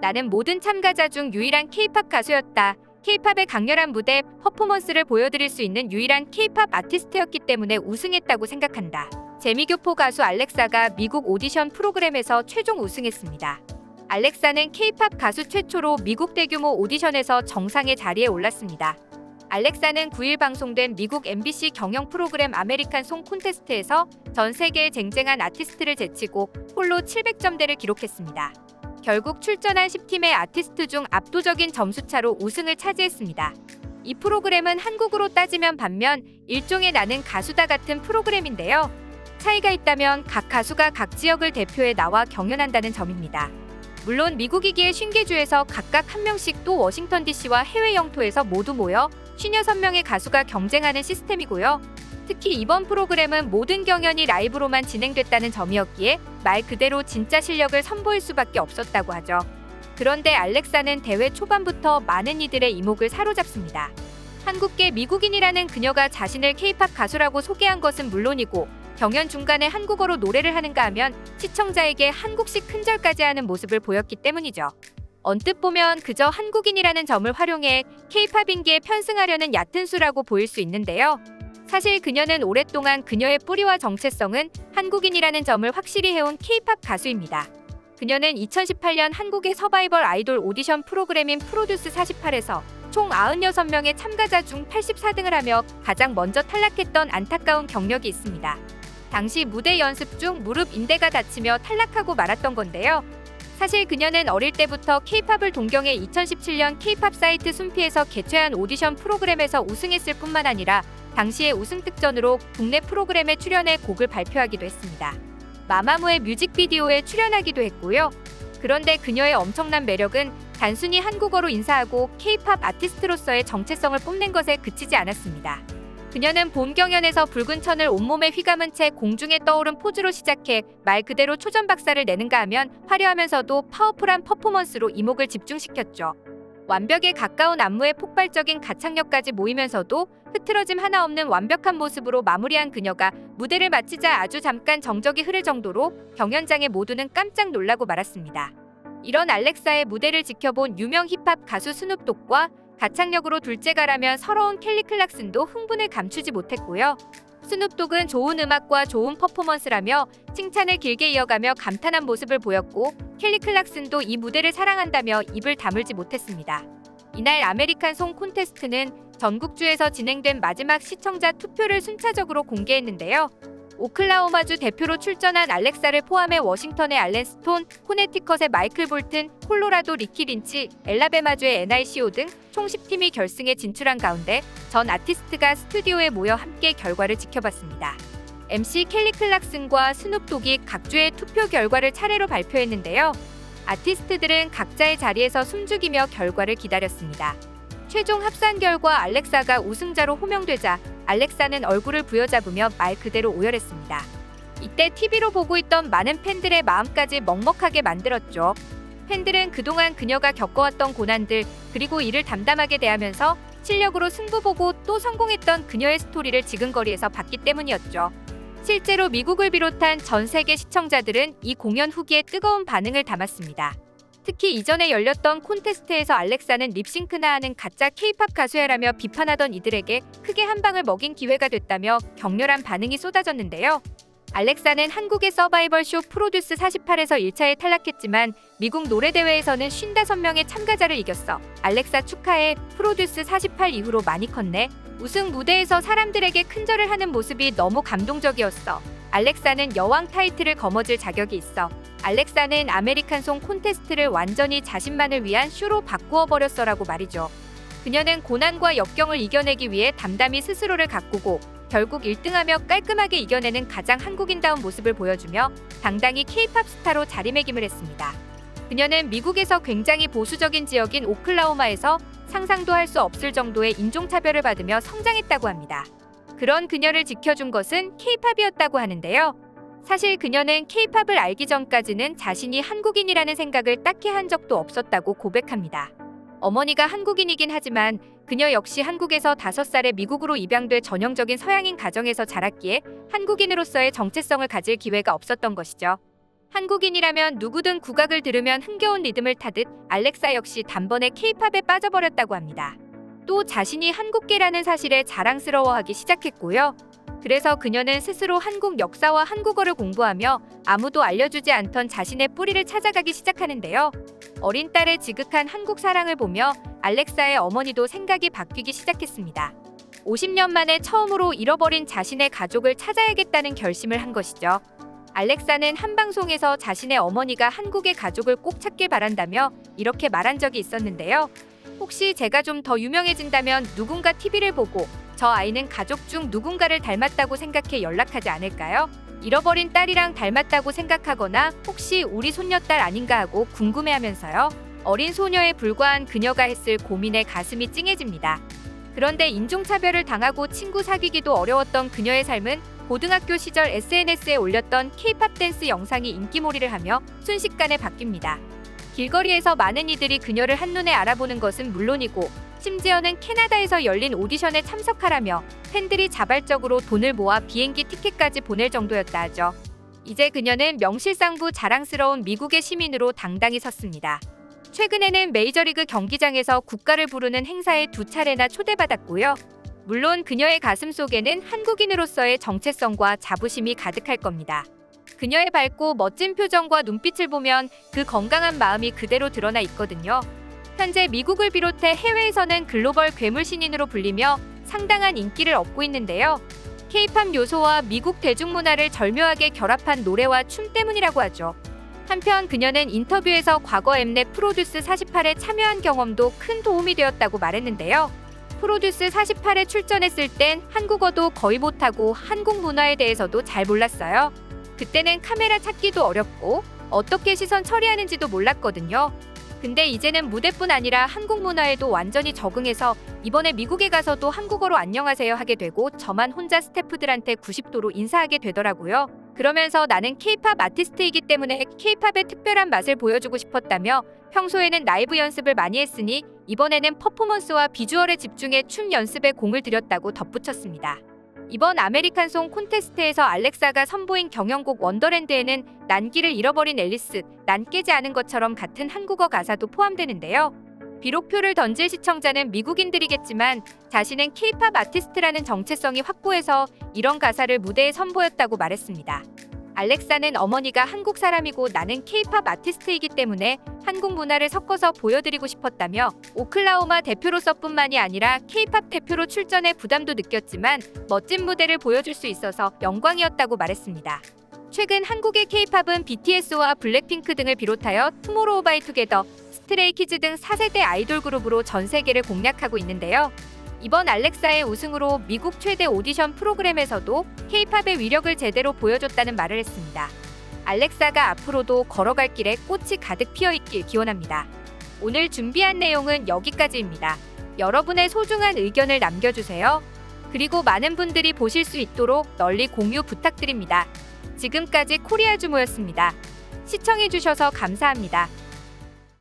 나는 모든 참가자 중 유일한 K-팝 가수였다. K-팝의 강렬한 무대, 퍼포먼스를 보여드릴 수 있는 유일한 K-팝 아티스트였기 때문에 우승했다고 생각한다. 재미교포 가수 알렉사가 미국 오디션 프로그램에서 최종 우승했습니다. 알렉사는 K-팝 가수 최초로 미국 대규모 오디션에서 정상의 자리에 올랐습니다. 알렉사는 9일 방송된 미국 MBC 경영 프로그램 아메리칸 송 콘테스트에서 전 세계의 쟁쟁한 아티스트를 제치고 홀로 700점대를 기록했습니다. 결국 출전한 10팀의 아티스트 중 압도적인 점수차로 우승을 차지했습니다. 이 프로그램은 한국으로 따지면 반면 일종의 나는 가수다 같은 프로그램인데요. 차이가 있다면 각 가수가 각 지역을 대표해 나와 경연한다는 점입니다. 물론 미국이기에 50개주에서 각각 한 명씩 또 워싱턴 DC와 해외 영토에서 모두 모여 56명의 가수가 경쟁하는 시스템이고요. 특히 이번 프로그램은 모든 경연이 라이브로만 진행됐다는 점이었기에 말 그대로 진짜 실력을 선보일 수밖에 없었다고 하죠. 그런데 알렉사는 대회 초반부터 많은 이들의 이목을 사로잡습니다. 한국계 미국인이라는 그녀가 자신을 K-팝 가수라고 소개한 것은 물론이고 경연 중간에 한국어로 노래를 하는가 하면 시청자에게 한국식 큰절까지 하는 모습을 보였기 때문이죠. 언뜻 보면 그저 한국인이라는 점을 활용해 K-팝인기에 편승하려는 얕은 수라고 보일 수 있는데요. 사실 그녀는 오랫동안 그녀의 뿌리와 정체성은 한국인이라는 점을 확실히 해온 K-팝 가수입니다. 그녀는 2018년 한국의 서바이벌 아이돌 오디션 프로그램인 프로듀스 48에서 총 96명의 참가자 중 84등을 하며 가장 먼저 탈락했던 안타까운 경력이 있습니다. 당시 무대 연습 중 무릎 인대가 다치며 탈락하고 말았던 건데요. 사실 그녀는 어릴 때부터 K-팝을 동경해 2017년 K-팝 사이트 순피에서 개최한 오디션 프로그램에서 우승했을 뿐만 아니라 당시의 우승 특전으로 국내 프로그램에 출연해 곡을 발표하기도 했습니다. 마마무의 뮤직비디오에 출연하기도 했고요. 그런데 그녀의 엄청난 매력은 단순히 한국어로 인사하고 K-팝 아티스트로서의 정체성을 뽐낸 것에 그치지 않았습니다. 그녀는 본 경연에서 붉은 천을 온몸에 휘감은 채 공중에 떠오른 포즈로 시작해 말 그대로 초전 박사를 내는가 하면 화려하면서도 파워풀한 퍼포먼스로 이목을 집중시켰죠. 완벽에 가까운 안무의 폭발적인 가창력까지 모이면서도 흐트러짐 하나 없는 완벽한 모습으로 마무리한 그녀가 무대를 마치자 아주 잠깐 정적이 흐를 정도로 경연장의 모두는 깜짝 놀라고 말았습니다. 이런 알렉사의 무대를 지켜본 유명 힙합 가수 스눕독과 가창력으로 둘째가라면 서러운 켈리 클락슨도 흥분을 감추지 못했고요. 스눕독은 좋은 음악과 좋은 퍼포먼스라며 칭찬을 길게 이어가며 감탄한 모습을 보였고 켈리 클락슨도 이 무대를 사랑한다며 입을 다물지 못했습니다. 이날 아메리칸 송 콘테스트는 전국주에서 진행된 마지막 시청자 투표를 순차적으로 공개했는데요. 오클라호마주 대표로 출전한 알렉사를 포함해 워싱턴의 알렌 스톤, 코네티컷의 마이클 볼튼, 콜로라도 리키 린치, 엘라베마주의 NICO 등 총 10팀이 결승에 진출한 가운데 전 아티스트가 스튜디오에 모여 함께 결과를 지켜봤습니다. MC 켈리 클락슨과 스눕독이 각 주의 투표 결과를 차례로 발표했는데요. 아티스트들은 각자의 자리에서 숨죽이며 결과를 기다렸습니다. 최종 합산 결과 알렉사가 우승자로 호명되자 알렉사는 얼굴을 부여잡으며 말 그대로 오열했습니다. 이때 TV로 보고 있던 많은 팬들의 마음까지 먹먹하게 만들었죠. 팬들은 그동안 그녀가 겪어왔던 고난들 그리고 이를 담담하게 대하면서 실력으로 승부 보고 또 성공했던 그녀의 스토리를 지근거리에서 봤기 때문이었죠. 실제로 미국을 비롯한 전 세계 시청자들은 이 공연 후기에 뜨거운 반응을 담았습니다. 특히 이전에 열렸던 콘테스트에서 알렉사는 립싱크나 하는 가짜 K-팝 가수야라며 비판하던 이들에게 크게 한 방을 먹인 기회가 됐다며 격렬한 반응이 쏟아졌는데요. 알렉사는 한국의 서바이벌 쇼 프로듀스 48에서 1차에 탈락했지만 미국 노래대회에서는 55명의 참가자를 이겼어. 알렉사 축하해. 프로듀스 48 이후로 많이 컸네. 우승 무대에서 사람들에게 큰절을 하는 모습이 너무 감동적이었어. 알렉사는 여왕 타이틀을 거머쥘 자격이 있어. 알렉사는 아메리칸 송 콘테스트를 완전히 자신만을 위한 쇼로 바꾸어 버렸어라고 말이죠. 그녀는 고난과 역경을 이겨내기 위해 담담히 스스로를 가꾸고 결국 1등하며 깔끔하게 이겨내는 가장 한국인다운 모습을 보여주며 당당히 K-팝 스타로 자리매김을 했습니다. 그녀는 미국에서 굉장히 보수적인 지역인 오클라호마에서 상상도 할 수 없을 정도의 인종차별을 받으며 성장했다고 합니다. 그런 그녀를 지켜준 것은 K-팝이었다고 하는데요. 사실 그녀는 K-팝을 알기 전까지는 자신이 한국인이라는 생각을 딱히 한 적도 없었다고 고백합니다. 어머니가 한국인이긴 하지만 그녀 역시 한국에서 5살에 미국으로 입양돼 전형적인 서양인 가정에서 자랐기에 한국인으로서의 정체성을 가질 기회가 없었던 것이죠. 한국인이라면 누구든 국악을 들으면 흥겨운 리듬을 타듯 알렉사 역시 단번에 K-팝에 빠져버렸다고 합니다. 또 자신이 한국계라는 사실에 자랑스러워하기 시작했고요. 그래서 그녀는 스스로 한국 역사와 한국어를 공부하며 아무도 알려주지 않던 자신의 뿌리를 찾아가기 시작하는데요. 어린 딸의 지극한 한국 사랑을 보며 알렉사의 어머니도 생각이 바뀌기 시작했습니다. 50년 만에 처음으로 잃어버린 자신의 가족을 찾아야겠다는 결심을 한 것이죠. 알렉사는 한 방송에서 자신의 어머니가 한국의 가족을 꼭 찾길 바란다며 이렇게 말한 적이 있었는데요. 혹시 제가 좀 더 유명해진다면 누군가 TV를 보고 저 아이는 가족 중 누군가를 닮았다고 생각해 연락하지 않을까요? 잃어버린 딸이랑 닮았다고 생각하거나 혹시 우리 손녀딸 아닌가 하고 궁금해하면서요. 어린 소녀에 불과한 그녀가 했을 고민에 가슴이 찡해집니다. 그런데 인종차별을 당하고 친구 사귀기도 어려웠던 그녀의 삶은 고등학교 시절 SNS에 올렸던 K-팝 댄스 영상이 인기몰이를 하며 순식간에 바뀝니다. 길거리에서 많은 이들이 그녀를 한눈에 알아보는 것은 물론이고 심지어는 캐나다에서 열린 오디션에 참석하라며 팬들이 자발적으로 돈을 모아 비행기 티켓까지 보낼 정도였다 하죠. 이제 그녀는 명실상부 자랑스러운 미국의 시민으로 당당히 섰습니다. 최근에는 메이저리그 경기장에서 국가를 부르는 행사에 2차례나 초대받았고요. 물론 그녀의 가슴 속에는 한국인으로서의 정체성과 자부심이 가득할 겁니다. 그녀의 밝고 멋진 표정과 눈빛을 보면 그 건강한 마음이 그대로 드러나 있거든요. 현재 미국을 비롯해 해외에서는 글로벌 괴물 신인으로 불리며 상당한 인기를 얻고 있는데요. K-팝 요소와 미국 대중문화를 절묘하게 결합한 노래와 춤 때문이라고 하죠. 한편 그녀는 인터뷰에서 과거 엠넷 프로듀스 48에 참여한 경험도 큰 도움이 되었다고 말했는데요. 프로듀스 48에 출전했을 땐 한국어도 거의 못하고 한국 문화에 대해서도 잘 몰랐어요. 그때는 카메라 찾기도 어렵고 어떻게 시선 처리하는지도 몰랐거든요. 근데 이제는 무대뿐 아니라 한국 문화에도 완전히 적응해서 이번에 미국에 가서도 한국어로 안녕하세요 하게 되고 저만 혼자 스태프들한테 90도로 인사하게 되더라고요. 그러면서 나는 K-팝 아티스트이기 때문에 K-팝의 특별한 맛을 보여주고 싶었다며 평소에는 라이브 연습을 많이 했으니 이번에는 퍼포먼스와 비주얼에 집중해 춤 연습에 공을 들였다고 덧붙였습니다. 이번 아메리칸송 콘테스트에서 알렉사가 선보인 경연곡 원더랜드에는 난 길을 잃어버린 앨리스, 난 깨지 않은 것처럼 같은 한국어 가사도 포함되는데요. 비록 표를 던질 시청자는 미국인들이겠지만 자신은 K-팝 아티스트라는 정체성이 확고해서 이런 가사를 무대에 선보였다고 말했습니다. 알렉사는 어머니가 한국 사람이고 나는 K-팝 아티스트이기 때문에 한국 문화를 섞어서 보여드리고 싶었다며 오클라호마 대표로서뿐만이 아니라 K-팝 대표로 출전해 부담도 느꼈지만 멋진 무대를 보여줄 수 있어서 영광이었다고 말했습니다. 최근 한국의 K-팝은 BTS와 블랙핑크 등을 비롯하여 투모로우바이투게더, 스트레이키즈 등 4세대 아이돌 그룹으로 전 세계를 공략하고 있는데요. 이번 알렉사의 우승으로 미국 최대 오디션 프로그램에서도 K-팝의 위력을 제대로 보여줬다는 말을 했습니다. 알렉사가 앞으로도 걸어갈 길에 꽃이 가득 피어있길 기원합니다. 오늘 준비한 내용은 여기까지입니다. 여러분의 소중한 의견을 남겨주세요. 그리고 많은 분들이 보실 수 있도록 널리 공유 부탁드립니다. 지금까지 코리아주모였습니다. 시청해주셔서 감사합니다.